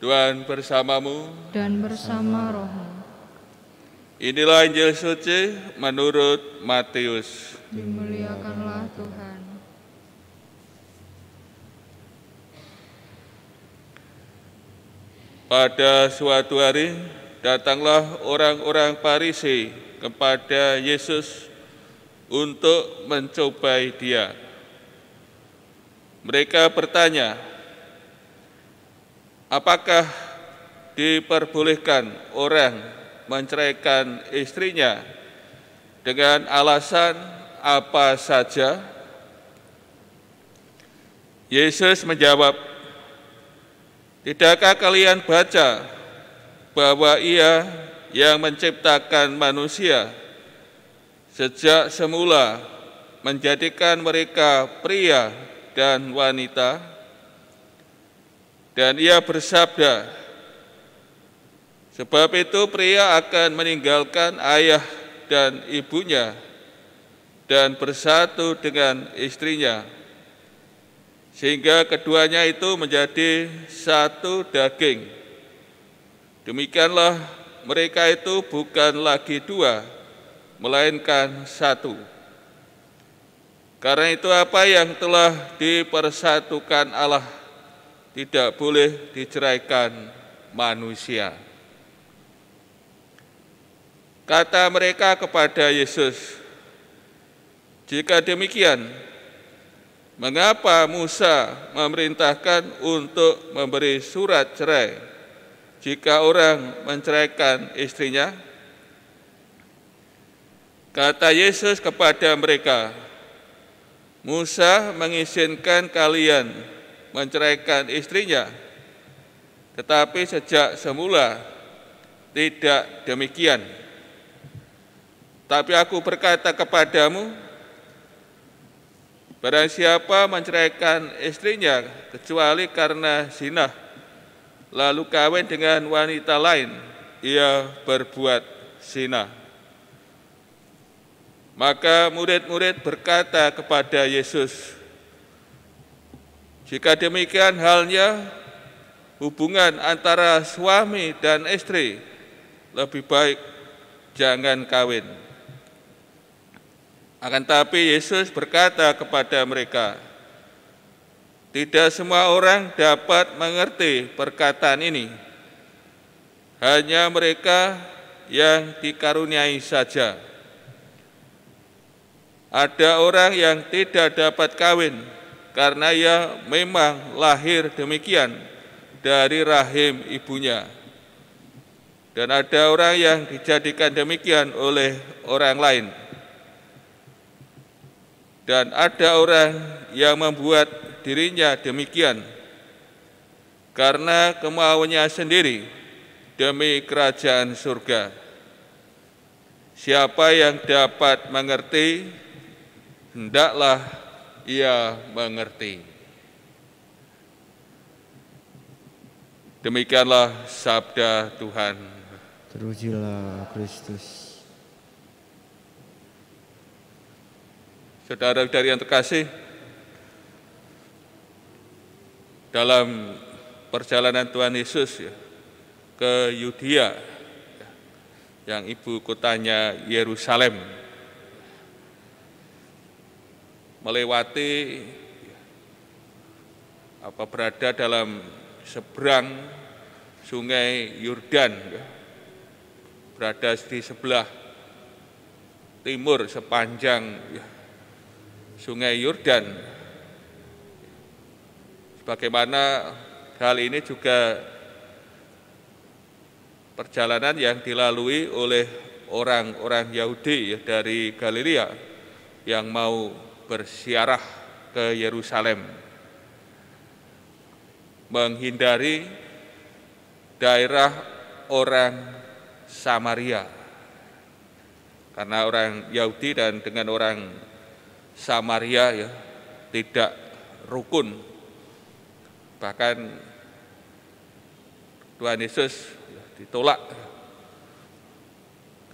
Tuhan bersamamu dan bersama rohmu. Inilah Injil suci menurut Matius. Dimuliakanlah Tuhan. Pada suatu hari datanglah orang-orang Farisi kepada Yesus untuk mencobai Dia. Mereka bertanya, apakah diperbolehkan orang menceraikan istrinya dengan alasan apa saja? Yesus menjawab, tidakkah kalian baca bahwa Ia yang menciptakan manusia sejak semula menjadikan mereka pria dan wanita? Dan Ia bersabda, sebab itu pria akan meninggalkan ayah dan ibunya dan bersatu dengan istrinya, sehingga keduanya itu menjadi satu daging. Demikianlah mereka itu bukan lagi dua, melainkan satu. Karena itu apa yang telah dipersatukan Allah tidak boleh diceraikan manusia. Kata mereka kepada Yesus, jika demikian, mengapa Musa memerintahkan untuk memberi surat cerai jika orang menceraikan istrinya? Kata Yesus kepada mereka, Musa mengizinkan kalian menceraikan istrinya, tetapi sejak semula tidak demikian. Tapi aku berkata kepadamu, barang siapa menceraikan istrinya kecuali karena zina, lalu kawin dengan wanita lain, ia berbuat zina. Maka murid-murid berkata kepada Yesus, jika demikian halnya, hubungan antara suami dan istri lebih baik jangan kawin. Akan tapi Yesus berkata kepada mereka, tidak semua orang dapat mengerti perkataan ini, hanya mereka yang dikaruniai saja. Ada orang yang tidak dapat kawin karena ia memang lahir demikian dari rahim ibunya. Dan ada orang yang dijadikan demikian oleh orang lain. Dan ada orang yang membuat dirinya demikian karena kemauannya sendiri demi kerajaan surga. Siapa yang dapat mengerti, hendaklah ia mengerti. Demikianlah sabda Tuhan. Terpujilah Kristus. Saudara-saudari yang terkasih, dalam perjalanan Tuhan Yesus ke Yudea, yang ibu kotanya Yerusalem, melewati berada dalam seberang sungai Yordan, berada di sebelah timur sepanjang sungai Yordan. Sebagaimana hal ini juga perjalanan yang dilalui oleh orang-orang Yahudi dari Galilea yang mau berziarah ke Yerusalem, menghindari daerah orang Samaria, karena orang Yahudi dan dengan orang Samaria tidak rukun. Bahkan Tuhan Yesus ditolak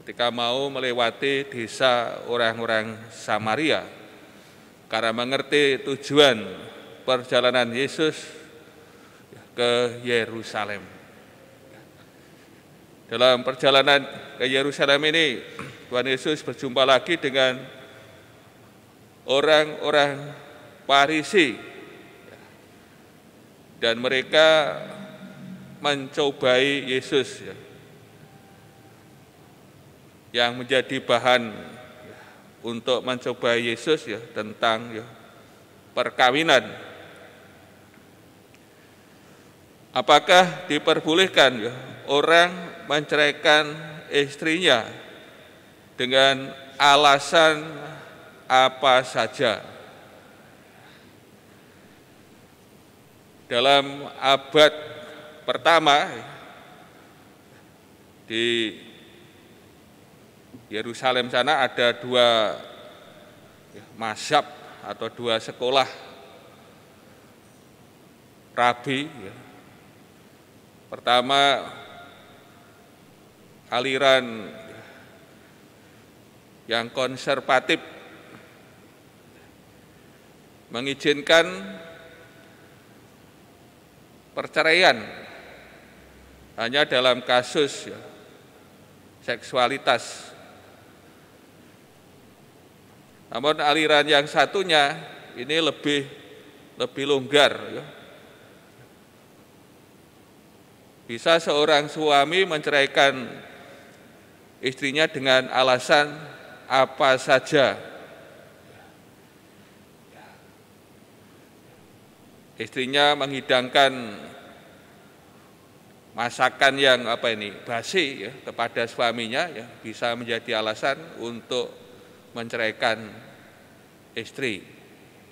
ketika mau melewati desa orang-orang Samaria, karena mengerti tujuan perjalanan Yesus ke Yerusalem. Dalam perjalanan ke Yerusalem ini, Tuhan Yesus berjumpa lagi dengan orang-orang Farisi, dan mereka mencobai Yesus, yang menjadi bahan untuk mencobai Yesus tentang perkawinan. Apakah diperbolehkan orang menceraikan istrinya dengan alasan apa saja? Dalam abad pertama di Yerusalem sana ada dua mazhab atau dua sekolah rabi. Pertama, aliran yang konservatif mengizinkan perceraian hanya dalam kasus seksualitas. Namun aliran yang satunya ini lebih longgar. Bisa seorang suami menceraikan istrinya dengan alasan apa saja. Istrinya menghidangkan masakan yang basi kepada suaminya, bisa menjadi alasan untuk menceraikan istri.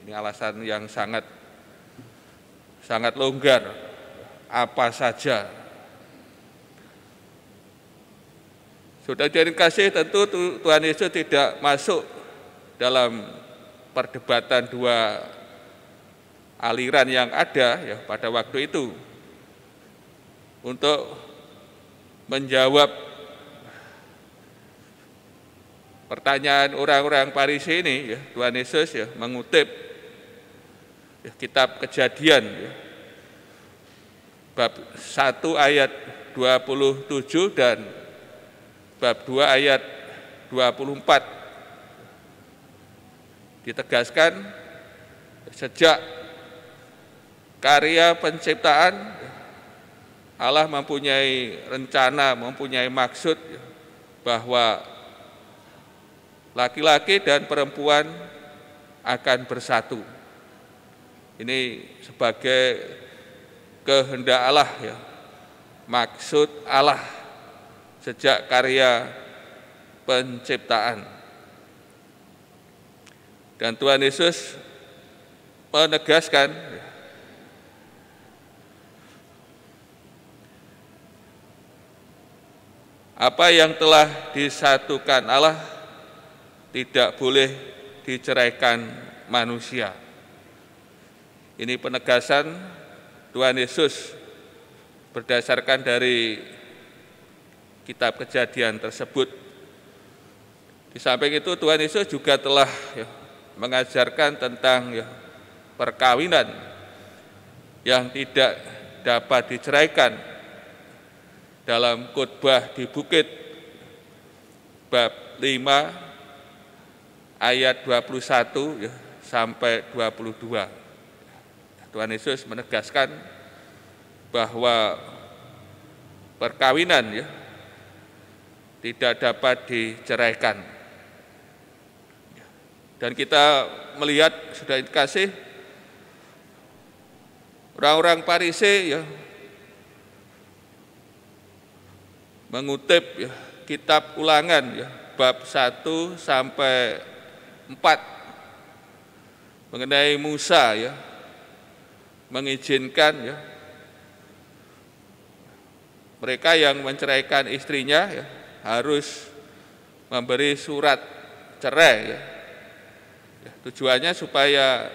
Ini alasan yang sangat longgar, apa saja. Saudara yang kasih, tentu Tuhan Yesus tidak masuk dalam perdebatan dua aliran yang ada pada waktu itu untuk menjawab pertanyaan orang-orang Farisi ini. Tuhan Yesus mengutip kitab Kejadian bab 1 ayat 27 dan bab 2 ayat 24. Ditegaskan, sejak karya penciptaan, Allah mempunyai rencana, mempunyai maksud bahwa laki-laki dan perempuan akan bersatu. Ini sebagai kehendak Allah, maksud Allah sejak karya penciptaan. Dan Tuhan Yesus menegaskan apa yang telah disatukan Allah tidak boleh diceraikan manusia. Ini penegasan Tuhan Yesus berdasarkan dari kitab Kejadian tersebut. Di samping itu Tuhan Yesus juga telah mengajarkan tentang perkawinan yang tidak dapat diceraikan dalam khotbah di bukit bab 5 ayat 21 sampai 22. Tuhan Yesus menegaskan bahwa perkawinan tidak dapat diceraikan. Dan kita melihat, sudah dikasih, orang-orang Farisi mengutip kitab Ulangan bab 1 sampai 4 mengenai Musa mengizinkan mereka yang menceraikan istrinya harus memberi surat cerai. Tujuannya supaya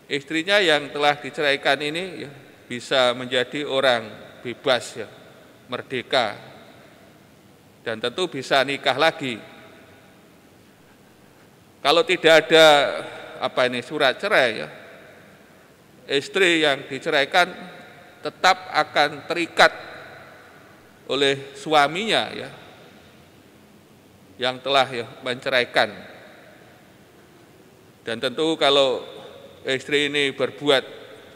istrinya yang telah diceraikan ini bisa menjadi orang bebas, merdeka, dan tentu bisa nikah lagi. Kalau tidak ada surat cerai, istri yang diceraikan tetap akan terikat oleh suaminya ya, yang telah ya menceraikan. Dan tentu kalau istri ini berbuat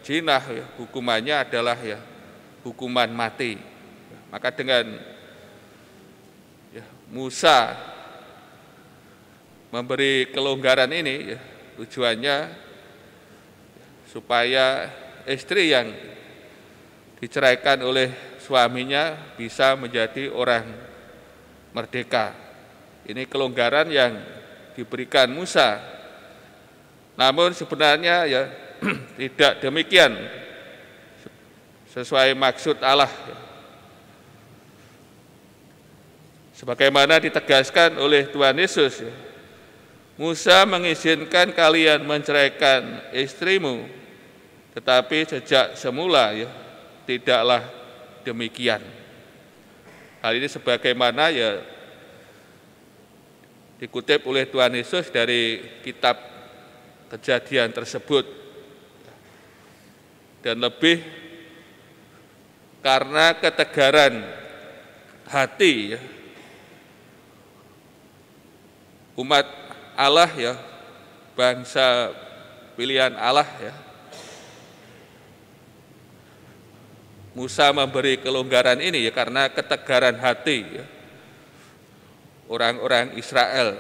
zina ya, hukumannya adalah ya hukuman mati. Maka dengan ya, Musa memberi kelonggaran ini ya, tujuannya supaya istri yang diceraikan oleh suaminya bisa menjadi orang merdeka. Ini kelonggaran yang diberikan Musa. Namun sebenarnya ya tidak demikian sesuai maksud Allah. Sebagaimana ditegaskan oleh Tuhan Yesus, ya, Musa mengizinkan kalian menceraikan istrimu, tetapi sejak semula ya tidaklah demikian. Hal ini sebagaimana ya dikutip oleh Tuhan Yesus dari kitab Kejadian tersebut. Dan lebih karena ketegaran hati ya, umat Allah ya, bangsa pilihan Allah ya, Musa memberi kelonggaran ini ya karena ketegaran hati ya, orang-orang Israel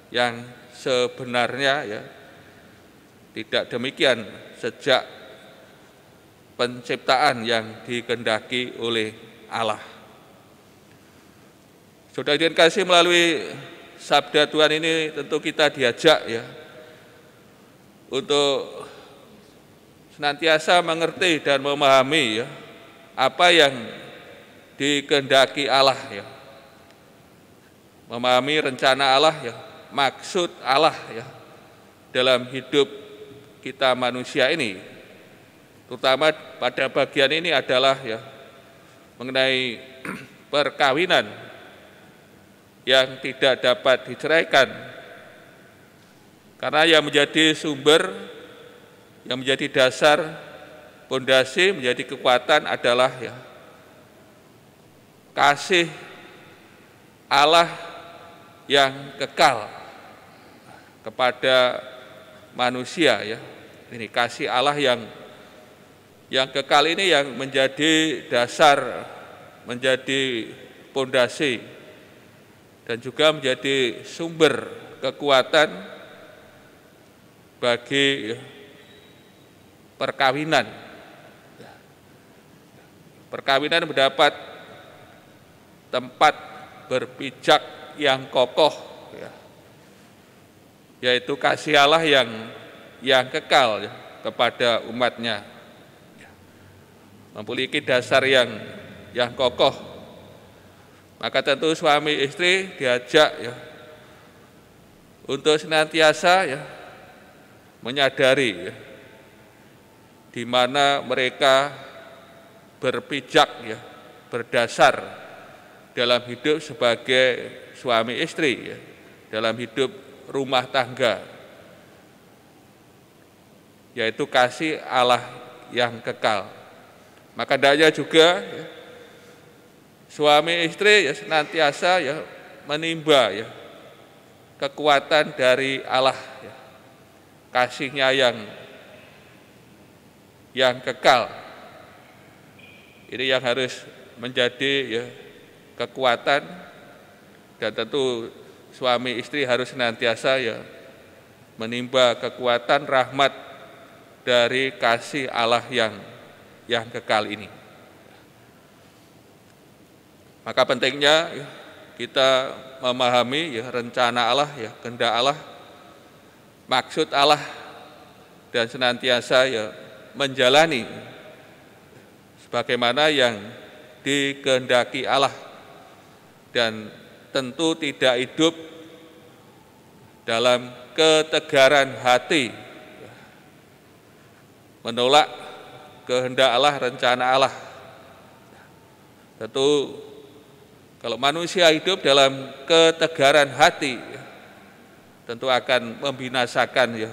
yang sebenarnya ya tidak demikian sejak penciptaan yang dikehendaki oleh Allah. Saudara dikasih, melalui sabda Tuhan ini tentu kita diajak ya untuk senantiasa mengerti dan memahami ya apa yang dikehendaki Allah ya. Memahami rencana Allah ya, maksud Allah ya dalam hidup kita manusia ini. Terutama pada bagian ini adalah ya mengenai perkawinan yang tidak dapat diceraikan. Karena yang menjadi sumber, yang menjadi dasar, pondasi, menjadi kekuatan adalah ya kasih Allah yang kekal kepada manusia ya. Ini kasih Allah yang kekal ini yang menjadi dasar, menjadi pondasi dan juga menjadi sumber kekuatan bagi perkawinan. Perkawinan mendapat tempat berpijak yang kokoh ya, yaitu kasih Allah yang kekal ya, kepada umatnya, memiliki dasar yang kokoh. Maka tentu suami istri diajak ya untuk senantiasa ya menyadari ya, di mana mereka berpijak ya, berdasar dalam hidup sebagai suami istri ya, dalam hidup rumah tangga, yaitu kasih Allah yang kekal. Maka hendaknya juga ya, suami istri ya senantiasa ya menimba ya kekuatan dari Allah ya, kasihnya yang kekal. Ini yang harus menjadi ya kekuatan, dan tentu suami istri harus senantiasa ya menimba kekuatan rahmat dari kasih Allah yang kekal ini. Maka pentingnya ya, kita memahami ya rencana Allah ya, kehendak Allah, maksud Allah, dan senantiasa ya menjalani sebagaimana yang dikehendaki Allah, dan tentu tidak hidup dalam ketegaran hati menolak kehendak Allah, rencana Allah. Tentu kalau manusia hidup dalam ketegaran hati tentu akan membinasakan ya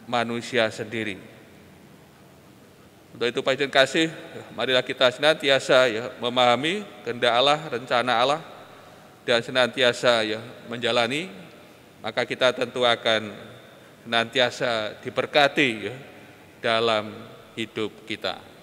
manusia sendiri. Untuk itu Pak kasih, marilah kita senantiasa ya memahami kehendak Allah, rencana Allah, dan senantiasa ya menjalani, maka kita tentu akan senantiasa diberkati ya dalam hidup kita.